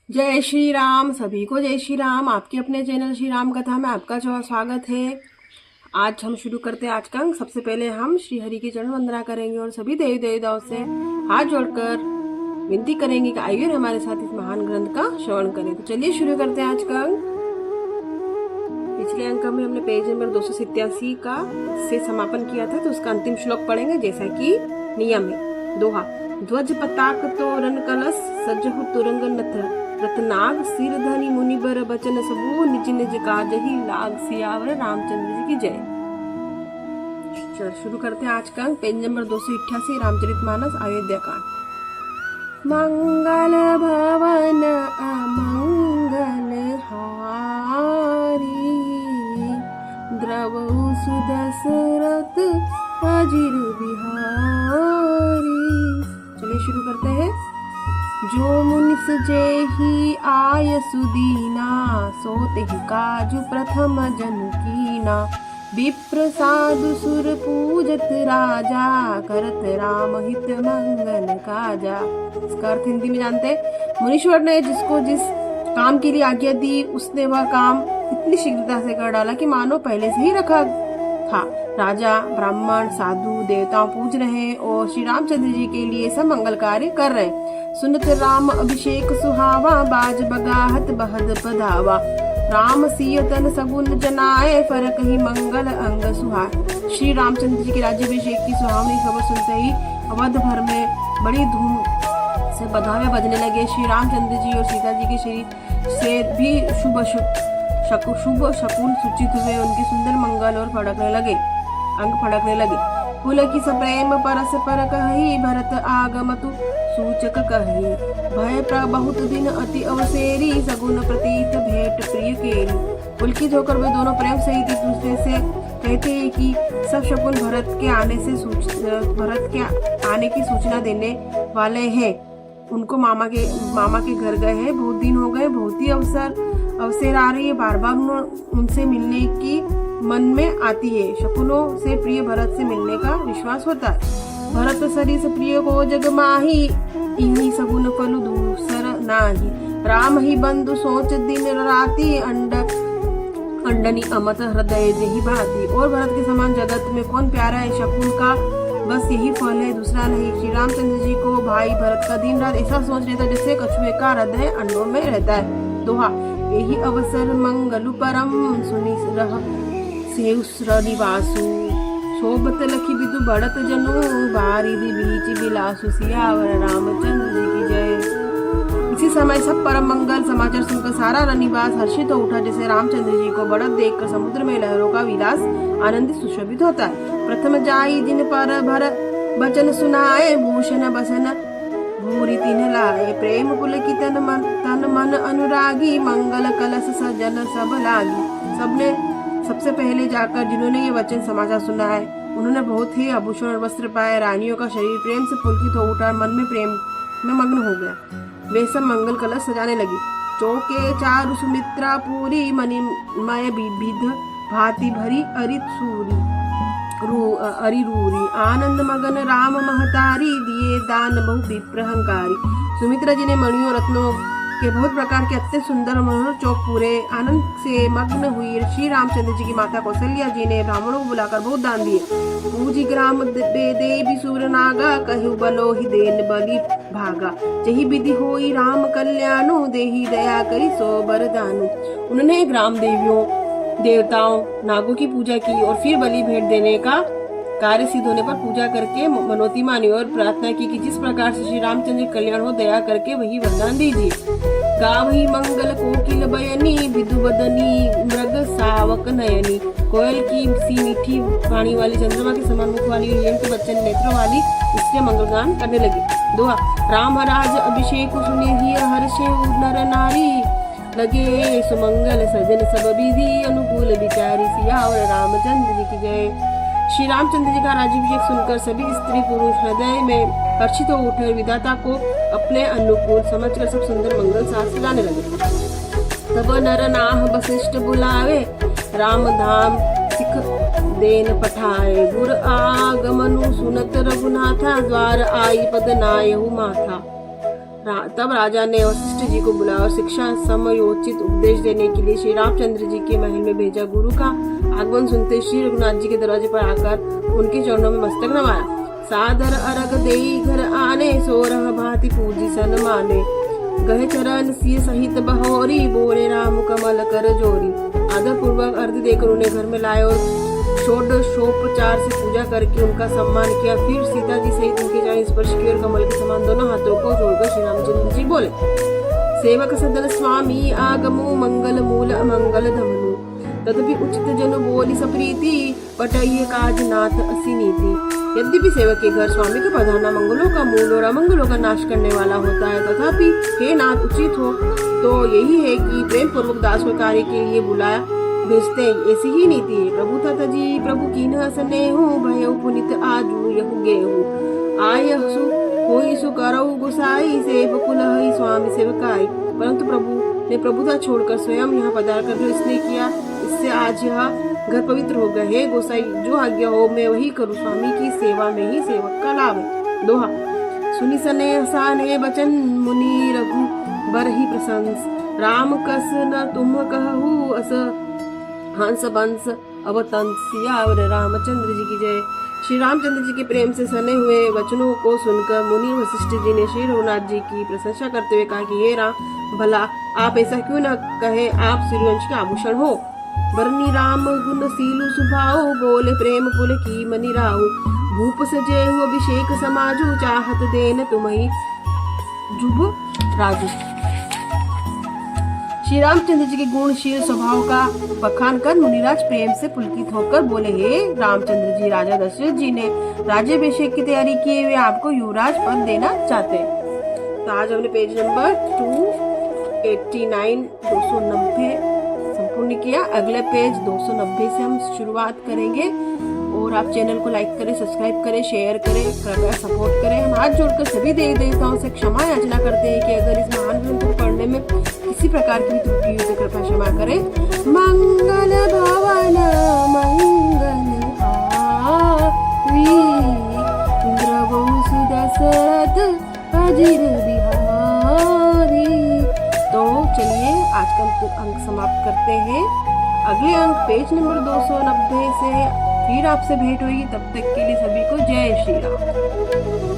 जय श्री राम। सभी को जय श्री राम। आपके अपने चैनल श्री राम कथा में आपका जो स्वागत है। आज हम शुरू करते हैं आज का अंक। सबसे पहले हम श्री हरि की चरण वंदना करेंगे और सभी देवी देवताओं से हाथ जोड़कर विनती करेंगे कि आइए हमारे साथ इस महान ग्रंथ का श्रवण करें। तो चलिए शुरू करते हैं आज का अंक। पिछले अंक में हमने पेज नंबर 287 का से समापन किया था, तो उसका अंतिम श्लोक पढ़ेंगे जैसा कि नियम है। दोहा। ध्वज पताक तोरण कलश सजहु तुरंग नथ रत्नाग सिर धनी मुनि बर बचन सबू निज निज काज ही लाग सियावर रामचंद्र जी की जय। चल शुरू करते हैं आज का अंक। पेज नंबर 288 रामचरितमानस अयोध्या कांड। मंगल भवन अमंगल हारी द्रवहु सुदशरथ अजिर बिहारी। चलिए शुरू करते हैं। जो मुनिस जेहि आय सुदीना सोते काजु प्रथम जन कीना विप्र साधु सुर पूजत राजा करत राम हित मंगल काजा। इसका अर्थ हिंदी में जानते हैं। मुनीश्वर ने जिसको जिस काम के लिए आज्ञा दी उसने वह काम इतनी शीघ्रता से कर डाला कि मानो पहले से ही रखा था। राजा ब्राह्मण साधु देवताओं पूज रहे और श्री रामचंद्र जी के लिए सब मंगल कार्य कर रहे। सुनत राम अभिषेक सुहावा बाज बगाहत बहद पधावा राम सियतन सगुन जनाए फरक ही मंगल अंग सुहाए। श्री रामचंद्र जी के राज्याभिषेक की सुहावनी खबर सुनते ही अवध भर में बड़ी धूम से बधावे बजने लगे। श्री रामचंद्र जी और सीता जी के शरीर से भी शुभ शकुन सूचित हुए। उनके सुंदर मंगल और अंग फड़कने लगे। पुलकी सप्रेम परस पर कही भरत आगमतु सूचक कही भय बहुत दिन अति अवसेरी सगुन प्रतीत भेंट प्रिय केरी। पुलकित होकर वे दोनों प्रेम सहित एक दूसरे से कहते हैं कि सब शकुन भरत के आने की सूचना देने वाले हैं। उनको मामा के घर गए हैं, बहुत दिन हो गए, बहुत ही अवसर आ रही है, बार बार उनसे मिलने की मन में आती है। शकुनों से प्रिय भरत से मिलने का विश्वास होता है। भरत सरिस प्रिय को जग माही इन्हीं सगुन फल दूसर नाही। राम ही बंधु सोच दिन राती अंडनी अमत हृदय जही भाती। और भरत के समान जगत में कौन प्यारा है, शकुन का बस यही फल है, दूसरा नहीं। श्री रामचंद्र जी को भाई भरत का दिन रात ऐसा सोच रहता जैसे कछुए का हृदय अंडों में रहता है। दोहा। यही अवसर मंगलु परम सुनि रह सेउस्र निवासु शोभत लखी विदु बढ़त जनु बारिधि बीच बिलासु सियावर रामचंद्र जी की जय। इसी समय सब परम मंगल समाचार सुनकर सारा रनिवास हर्षित हो उठा, जैसे रामचंद्र जी को बढ़त देखकर समुद्र में लहरों का विलास आनंदित सुशोभित होता है। प्रथम जाई जिन पर भर बचन सुनाए भूषण बसन भूरि तिन्ह लाए प्रेम पुलकी तन मन अनुरागी मंगल कलश सजन सब लागी। सबने सबसे पहले जाकर जिन्होंने ये वचन समाचार सुना है उन्होंने बहुत ही आभूषण और वस्त्र पाए। रानियों का शरीर प्रेम से पुलकित हो उठा, मन में प्रेम में मग्न हो गया। वे सब मंगल कलश सजाने लगी। चौके चारु सुमित्रा पूरी मणिमय विविध भांति भरी अरिरूरी आनंद मगन राम महतारी दिए दान बहु विप्रहंकारी। सुमित्रा जी ने मणियों रत्नों के बहुत प्रकार के अत्यंत सुंदर मनोहर चौक पूरे आनंद से मग्न हुई। श्री रामचंद्र जी की माता कौशल्या जी ने ब्राह्मणों को बुलाकर बहुत दान दिए। पूजी ग्राम देवी सूर नागा कहु बलो ही देन बलि भागा जही विधि होई राम कल्याणो देही दया करी सो बरदानु। उन्होंने ग्राम देवताओं नागों की पूजा की और फिर बलि भेंट देने का कार्य सिद्ध होने पर पूजा करके मनोती मानी और प्रार्थना की कि जिस प्रकार से श्री रामचंद्र कल्याण हो दया करके वही वरदान दीजिए। गाव ही मंगल कोकिल बयनी विदु बदनी मृग सावक नयनी। कोयल की सी मीठी वाणी वाली चंद्रमा के समान मुख वाली हिरण के बच्चे नेत्रों वाली इसलिए मंगलगान करने लगी। दोहा। राम राज अभिषेक सुने ही हर्षे नर नारी लगे सुमंगल सजन सब विधि अनुकूल विचारी सियावर रामचंद्र जी की जय। श्री रामचंद्र जी का राज्याभिषेक सुनकर सभी स्त्री पुरुष हृदय में हर्षित हो उठे और विधाता को अपने अनुकूल समझकर सब सुंदर मंगल साथ सजाने लगे। तब नर नाह वशिष्ठ बुलावे राम धाम सिख देन पठाए। गुर आगमनु सुनत रघुनाथा द्वार आई पद नायहु माथा। तब राजा ने वशिष्ठ जी को बुलाया और शिक्षा समयोचित उपदेश देने के लिए श्री रामचंद्र जी के महल में भेजा। गुरु का आगमन सुनते श्री रघुनाथ जी के दरवाजे पर आकर उनके चरणों में मस्तक नवाया। सादर अरग देई घर आने, सोरह भांति पूजी सन माने। गहे चरण सिय सहित बहोरी, बोले राम कमल कर जोरी। आदर पूर्वक अर्घ्य देकर उन्हें घर में लाए और षोडशोपचार से पूजा करके उनका सम्मान किया। फिर सीता जी सहित उनके चरण स्पर्श किए और कमल के समान दोनों हाथों को जोड़कर श्री रामचंद्र जी बोले, सेवक सदन स्वामी आगमु, मंगल मूल अमंगल धमनु। तदपि उचित जन बोली सप्रीति, पटइय काज नाथ असी नीति। यद्यपि सेवक के घर स्वामी का पधारना मंगलों का मूल और अमंगलों का नाश करने वाला होता है, तथापि हे नाथ उचित हो तो यही है कि प्रेम पूर्वक दास को कार्य के लिए बुलाया भेजते हैं, ऐसी ही नीति है। प्रभु तथा जी प्रभु कीन्ह स्नेहु, भयउ पुनित आजू यहु गेहु। आयसु होई सु करऊ गोसाई, सेवकुल हई स्वामी सेवकाई। परंतु प्रभु ने प्रभुता छोड़कर स्वयं यहाँ पधार कर जो इसने किया, इससे आज यह घर पवित्र हो गए। हे गोसाई, जो आज्ञा हो मैं वही करूँ, स्वामी की सेवा में ही सेवक का लाभ है। दोहा। सुनि स्नेह साने बचन, मुनि रघु बर ही प्रशंस। राम कस न तुम कहू, अस हंस बंस अवतंस। सियावर रामचंद्र जी की जय। श्री रामचंद्र जी के प्रेम से सने हुए वचनों को सुनकर मुनि वशिष्ठ जी ने श्री रघुनाथ जी की प्रशंसा करते हुए कहा कि हे राम, भला आप ऐसा क्यों न कहे, आप सूर्यवंश के आभूषण हो। बरनी राम गुण सीलु सुभाओ, बोले प्रेम पुल की मनि राहु। भूप सजेहु अभिषेक समाजु, चाहत देन तुम्हि जुब राजू। श्री रामचंद्र जी के गुणशील स्वभाव का बखान कर मुनिराज प्रेम से पुलकित होकर बोले, हे रामचंद्र जी, राजा दशरथ जी ने राज्याभिषेक की तैयारी किए हुए आपको युवराज पद देना चाहते हैं। तो आज हमने पेज नंबर 289 290 संपूर्ण किया। अगले पेज 290 से हम शुरुआत करेंगे। और आप चैनल को लाइक करें, सब्सक्राइब करें, शेयर करें, कृपया सपोर्ट करें। हम हाथ जोड़कर सभी देवी देवताओं से क्षमा याचना करते हैं कि अगर इस महान ग्रंथ को पढ़ने में किसी प्रकार की त्रुटि हुई तो कृपया क्षमा करें। मंगल भवन मंगल द्रवौ सुदशरथ अजिर बिहारी। तो चलिए आज का अंक समाप्त करते हैं। अगले अंक पेज नंबर 290 से फिर आपसे भेंट होगी। तब तक के लिए सभी को जय श्री राम।